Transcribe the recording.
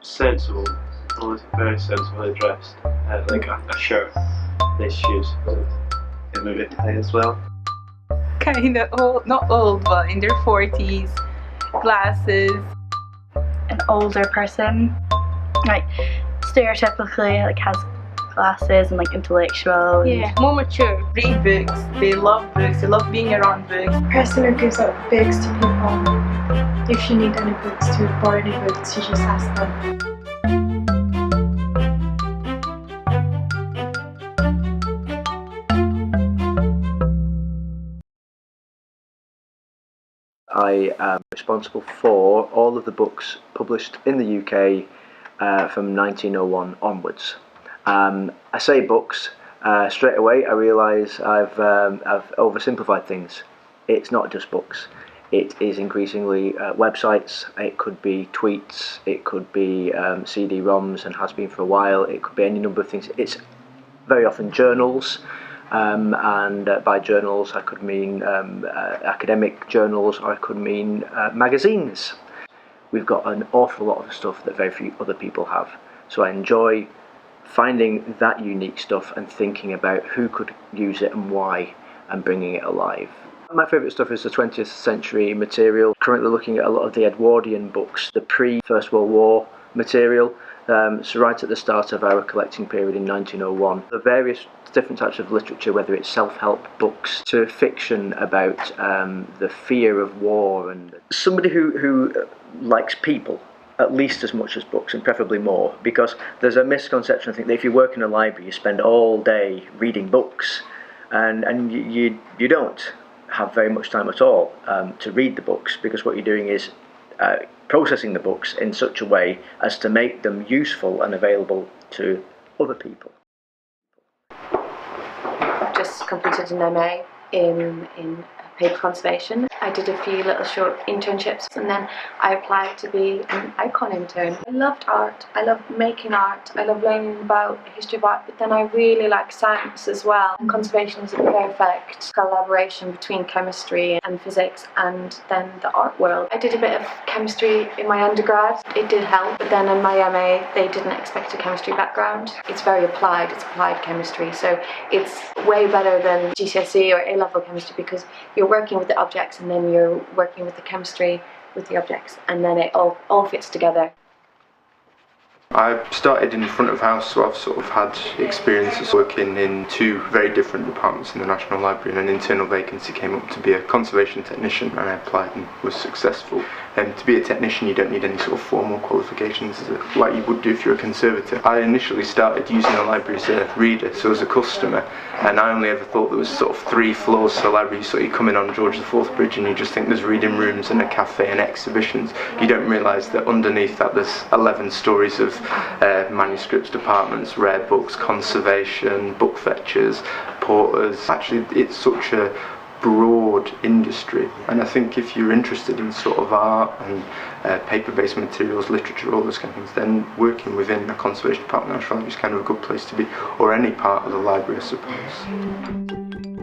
sensible, always very sensibly dressed, like a shirt, nice shoes, and maybe a tie as well. Kind of old, not old, but in their 40s, glasses. An older person, like stereotypically, like has glasses and like intellectual. Yeah, more mature. Read books. They love books. They love being around books. Person who gives out books to people. If you need any books to borrow any books, you just ask them. I am responsible for all of the books published in the UK from 1901 onwards. I say books, straight away I realise I've oversimplified things. It's not just books. It is increasingly websites, it could be tweets, it could be CD-ROMs and has been for a while, it could be any number of things. It's very often journals. And by journals I could mean academic journals, or I could mean magazines. We've got an awful lot of stuff that very few other people have, so I enjoy finding that unique stuff and thinking about who could use it and why, and bringing it alive. My favourite stuff is the 20th century material. Currently looking at a lot of the Edwardian books, the pre-First World War material. So right at the start of our collecting period in 1901, the various different types of literature, whether it's self-help books to fiction about the fear of war, and somebody who likes people at least as much as books, and preferably more, because there's a misconception, I think, that if you work in a library you spend all day reading books, and you don't have very much time at all to read the books, because what you're doing is processing the books in such a way as to make them useful and available to other people. I've just completed an MA in paper conservation. I did a few little short internships, and then I applied to be an icon intern. I loved art, I loved making art, I love learning about the history of art, but then I really like science as well. And conservation is a perfect collaboration between chemistry and physics and then the art world. I did a bit of chemistry in my undergrad, it did help, but then in my MA they didn't expect a chemistry background. It's very applied, it's applied chemistry, so it's way better than GCSE or A-level chemistry, because you're working with the objects and then you're working with the chemistry with the objects, and then it all fits together. I started in front of house, so I've sort of had experiences working in two very different departments in the National Library, and an internal vacancy came up to be a conservation technician, and I applied and was successful. To be a technician you don't need any sort of formal qualifications like you would do if you're a conservator. I initially started using the library as a reader, so as a customer, and I only ever thought there was sort of 3 floors to the library. So you come in on George IV Bridge and you just think there's reading rooms and a cafe and exhibitions. You don't realise that underneath that there's 11 stories of manuscripts departments, rare books, conservation, book fetchers, porters. Actually, it's such a broad industry, and I think if you're interested in sort of art and paper-based materials, literature, all those kind of things, then working within a conservation department, I find is kind of a good place to be, or any part of the library, I suppose.